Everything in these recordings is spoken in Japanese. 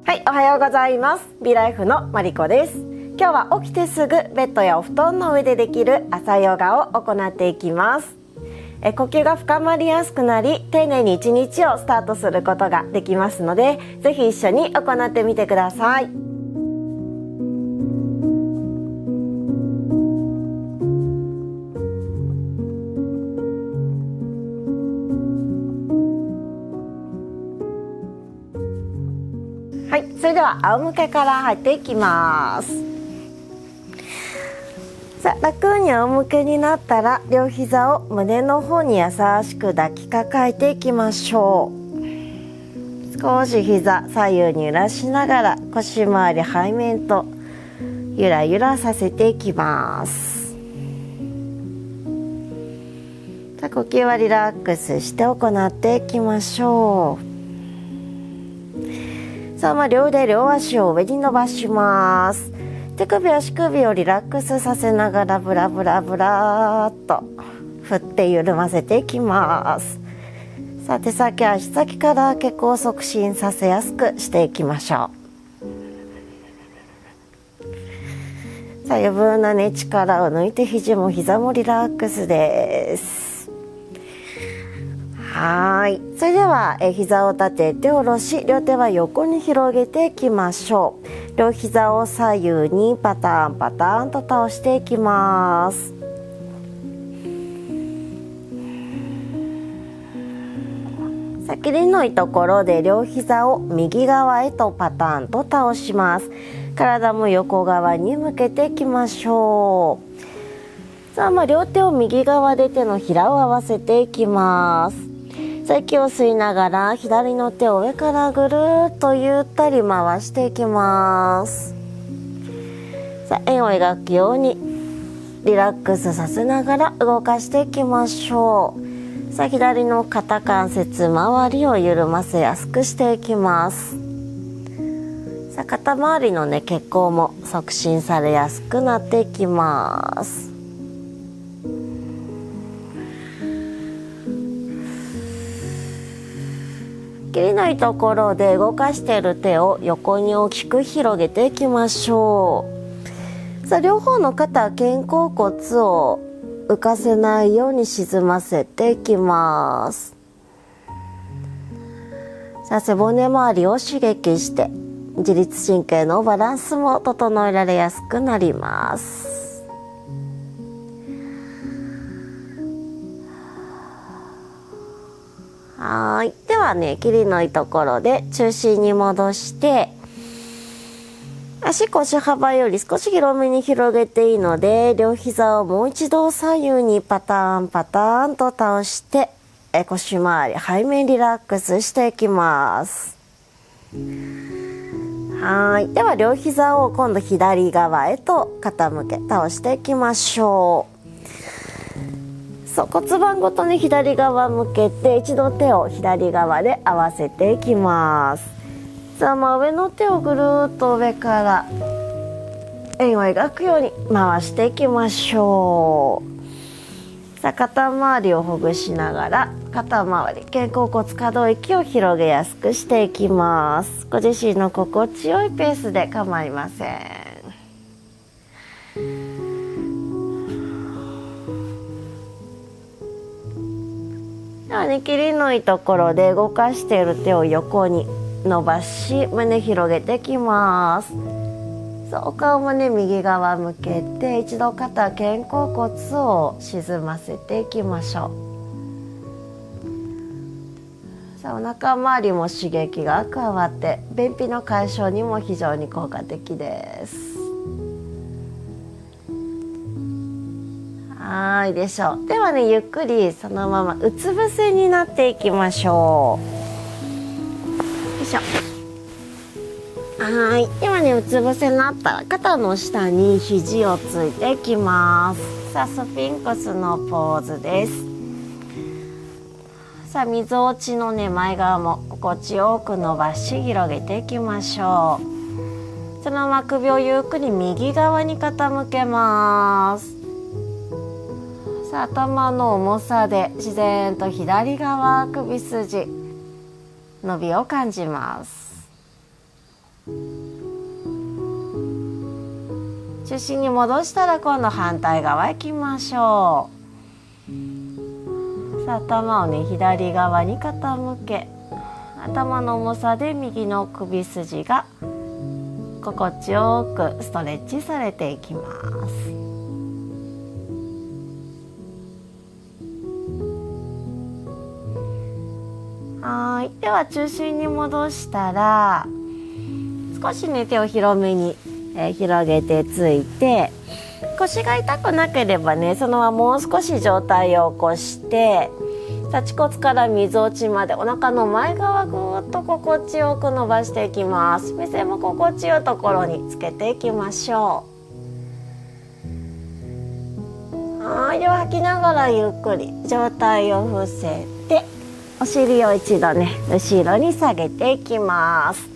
はい、おはようございます。ビライフのマリコです。今日は起きてすぐベッドやお布団の上でできる朝ヨガを行っていきます。呼吸が深まりやすくなり、丁寧に一日をスタートすることができますので、ぜひ一緒に行ってみてください。はい、それでは仰向けから入っていきます。さあ、楽に仰向けになったら両膝を胸の方に優しく抱きかかえていきましょう。少し膝左右に揺らしながら腰回り背面とゆらゆらさせていきます。さあ、呼吸はリラックスして行っていきましょう。さあ、両腕両足を上に伸ばします。手首足首をリラックスさせながらブラブラブラっと振って緩ませていきます。さあ、手先足先から血行を促進させやすくしていきましょう。さあ、余分な力を抜いて肘も膝もリラックスです。はい、それでは膝を立てて下ろし、両手は横に広げていきましょう。両膝を左右にパターンパターンと倒していきます。切りのいいところで両膝を右側へとパターンと倒します。体も横側に向けていきましょう。さあ、両手を右側で手のひらを合わせていきます。息を吸いながら左の手を上からぐるっとゆったり回していきます。さあ、円を描くようにリラックスさせながら動かしていきましょう。さあ、左の肩関節周りを緩ませやすくしていきます。さあ、肩周りの血行も促進されやすくなっていきます。切りのいいところで動かしている手を横に大きく広げていきましょう。さあ、両方の肩肩甲骨を浮かせないように沈ませていきます。さあ、背骨周りを刺激して自律神経のバランスも整えられやすくなります。はい、では切りのいいところで中心に戻して、足腰幅より少し広めに広げていいので、両膝をもう一度左右にパターンパターンと倒して腰回り背面リラックスしていきます。はい、では両膝を今度左側へと傾け倒していきましょう。骨盤ごとに左側向けて一度手を左側で合わせていきます。さあ、上の手をぐるっと上から円を描くように回していきましょう。さあ、肩周りをほぐしながら肩周り肩甲骨可動域を広げやすくしていきます。ご自身の心地よいペースで構いません。では切りのいいところで動かしている手を横に伸ばし、胸広げていきます。お顔も右側向けて一度肩肩甲骨を沈ませていきましょう。さあ、お腹周りも刺激が加わって便秘の解消にも非常に効果的です。はいでしょう。ではゆっくりそのままうつ伏せになっていきましょう。よいしょ。はい、ではうつ伏せになったら肩の下に肘をついていきます。さあ、スフィンクスのポーズです。さあ、みぞおちの前側も心地よく伸ばし広げていきましょう。そのまま首をゆっくり右側に傾けます。さあ、頭の重さで自然と左側首筋伸びを感じます。中心に戻したら今度反対側行きましょう。さあ頭をね左側に傾け、頭の重さで右の首筋が心地よくストレッチされていきます。はい、では中心に戻したら少しね手を広めに、広げてついて、腰が痛くなければねそのままもう少し上体を起こして立ち骨からみぞおちまでお腹の前側ぐーっと心地よく伸ばしていきます。目線も心地よいところにつけていきましょう。はい、では吐きながらゆっくり上体を伏せてお尻を一度ね後ろに下げていきます。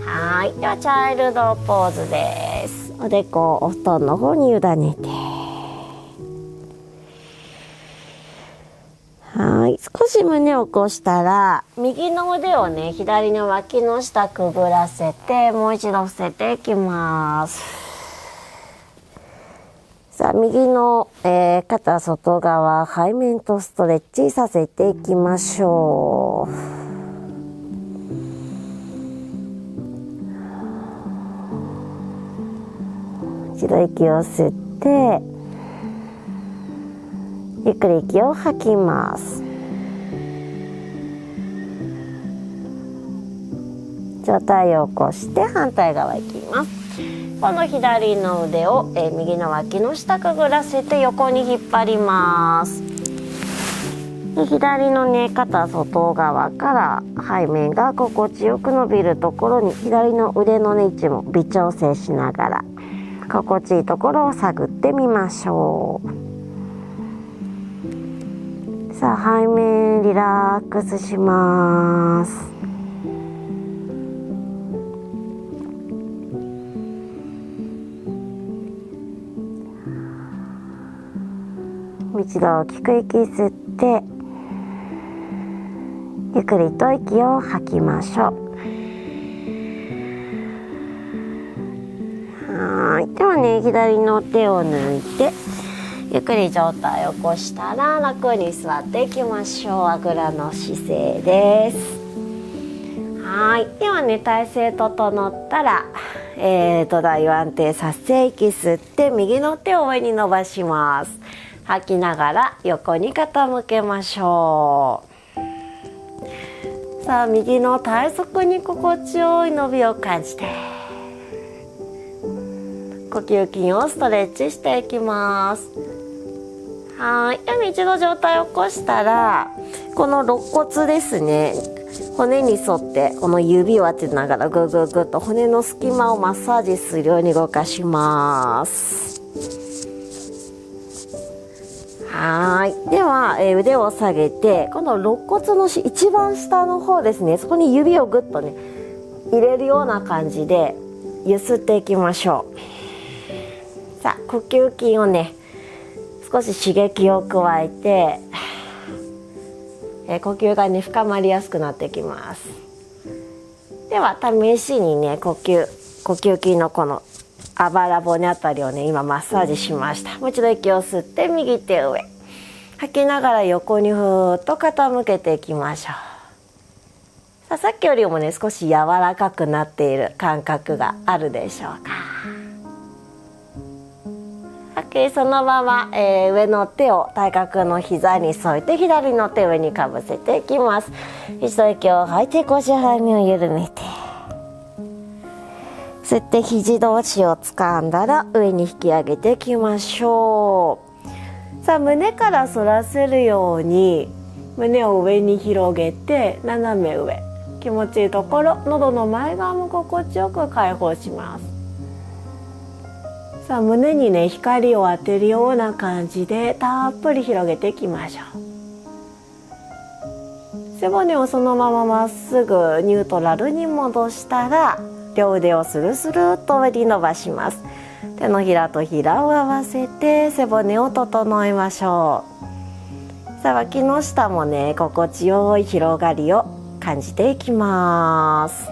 はい、ではチャイルドポーズです。おでこをお布団の方に委ねて、はい、少し胸を起こしたら右の腕をね左の脇の下くぐらせてもう一度伏せていきます。さあ右の、肩外側背面とストレッチさせていきましょう。一度息を吸ってゆっくり息を吐きます。上体を起こして反対側いきます。この左の腕を、右の脇の下くぐらせて横に引っ張ります。で左のね肩外側から背面が心地よく伸びるところに左の腕の、ね、位置も微調整しながら心地いいところを探ってみましょう。さあ背面リラックスします。一度大きく息吸ってゆっくりと息を吐きましょう。はい、ではね左の手を抜いてゆっくり上体を起こしたら楽に座っていきましょう。あぐらの姿勢です。はい、ではね体勢整ったら、土台を安定させ息吸って右の手を上に伸ばします。吐きながら横に傾けましょう。さあ右の体側に心地よい伸びを感じて呼吸筋をストレッチしていきます。はい、では一度上体を起こしたらこの肋骨ですね、骨に沿ってこの指を当てながらグググッと骨の隙間をマッサージするように動かします。はい、では、腕を下げてこの肋骨の一番下の方ですね、そこに指をグッとね入れるような感じでゆすっていきましょう。さあ呼吸筋をね少し刺激を加えて、呼吸がね深まりやすくなってきます。では試しにね呼吸筋のこのあばら骨あたりをね今マッサージしました。もう一度息を吸って右手上吐きながら横にふーっと傾けていきましょう。さっきよりもね少し柔らかくなっている感覚があるでしょうか。そのまま、上の手を対角の膝に添えて左の手上にかぶせていきます。一度息を吐いて腰背面を緩めて吸って肘同士を掴んだら上に引き上げていきましょう。さあ胸から反らせるように胸を上に広げて斜め上、気持ちいいところ喉の前側も心地よく解放します。さあ胸にね光を当てるような感じでたっぷり広げていきましょう。背骨をそのまままっすぐニュートラルに戻したら両腕をスルスルっと上に伸ばします。手のひらとひらを合わせて背骨を整えましょう。さあ脇の下もね心地よい広がりを感じていきます。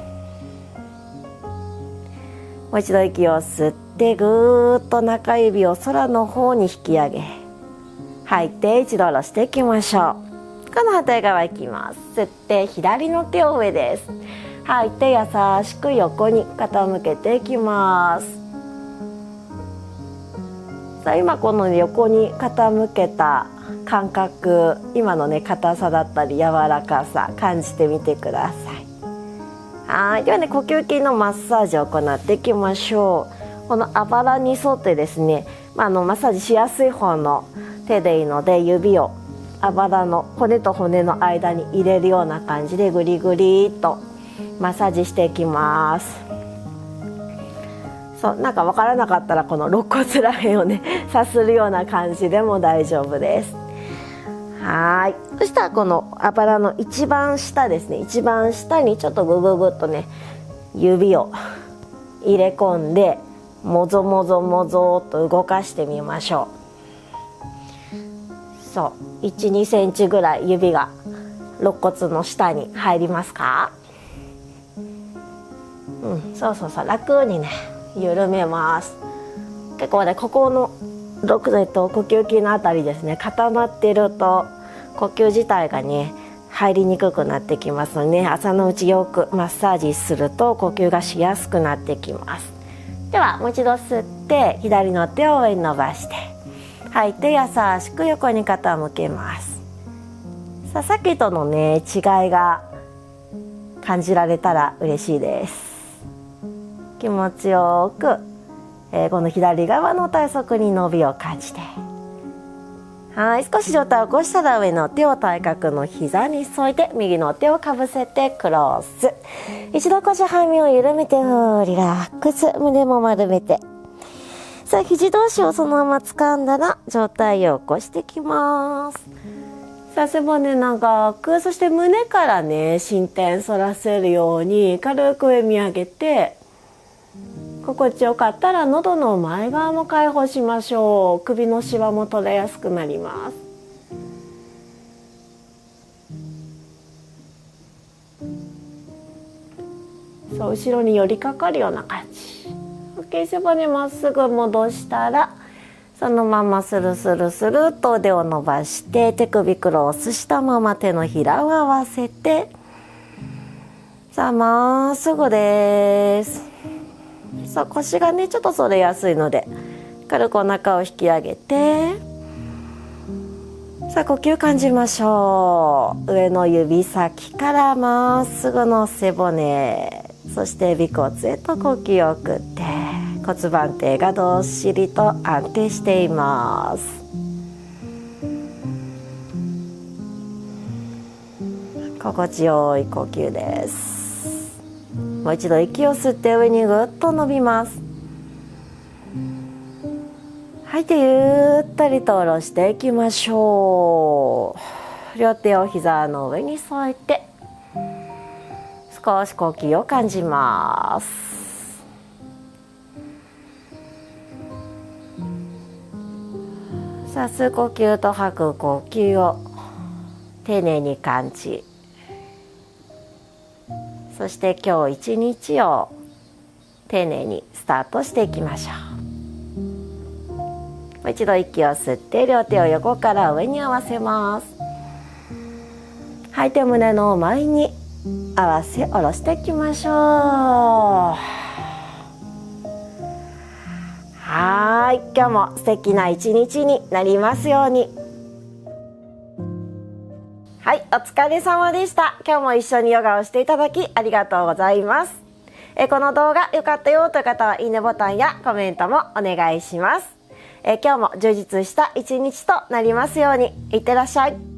もう一度息を吸ってぐーっと中指を空の方に引き上げ、吐いて一度下ろしていきましょう。この反対側いきます。吸って左の手を上です。吐いて優しく横に傾けていきます。さあ今この横に傾けた感覚、今のね硬さだったり柔らかさ感じてみてください。はい、ではね、呼吸筋のマッサージを行っていきましょう。このあばらに沿ってですね、マッサージしやすい方の手でいいので、指をあばらの骨と骨の間に入れるような感じでグリグリっとマッサージしていきます。そう、なんか分からなかったらこの肋骨らへんをねさするような感じでも大丈夫です。はい、そしたらこのあばらの一番下ですね、一番下にちょっとグググっとね指を入れ込んでもぞもぞもぞっと動かしてみましょう。そう、1、2センチぐらい指が肋骨の下に入りますか？そうそうそう、楽にね緩めます。結構ねここの呼吸筋のあたりですね、固まってると呼吸自体がね入りにくくなってきますので、朝のうちよくマッサージすると呼吸がしやすくなってきます。ではもう一度吸って左の手を上に伸ばして、吐いて優しく横に傾けます。さっきとのね違いが感じられたら嬉しいです。気持ちよくこの左側の体側に伸びを感じて、はい、少し上体を起こしたら上の手を対角の膝に添えて右の手をかぶせてクロス。一度腰背面を緩めてリラックス、胸も丸めて、さあ肘同士をそのまま掴んだら上体を起こしてきます。さあ背骨長く、そして胸からね伸展反らせるように軽く上見上げて、心地よかったら喉の前側も解放しましょう。首のシワも取れやすくなります。そう、後ろに寄りかかるような感じ。OK、背骨まっすぐ戻したらそのままスルスルスルっと腕を伸ばして手首クロスしたまま手のひらを合わせて、さあまっすぐです。さあ腰がねちょっと反れやすいので軽くお腹を引き上げて、さあ呼吸感じましょう。上の指先からまっすぐの背骨、そして尾骨へと呼吸を送って骨盤底がどっしりと安定しています。心地よい呼吸です。もう一度息を吸って上にぐっと伸びます。吐いてゆったりと下ろしていきましょう。両手を膝の上に添えて少し呼吸を感じます。さあ吸う呼吸と吐く呼吸を丁寧に感じ、そして今日一日を丁寧にスタートしていきましょう。もう一度息を吸って両手を横から上に合わせます。吐いて胸の前に合わせ下ろしていきましょう。はい、今日も素敵な一日になりますように。はい、お疲れ様でした。今日も一緒にヨガをしていただきありがとうございます。この動画良かったよという方はいいねボタンやコメントもお願いします。今日も充実した一日となりますように。いってらっしゃい。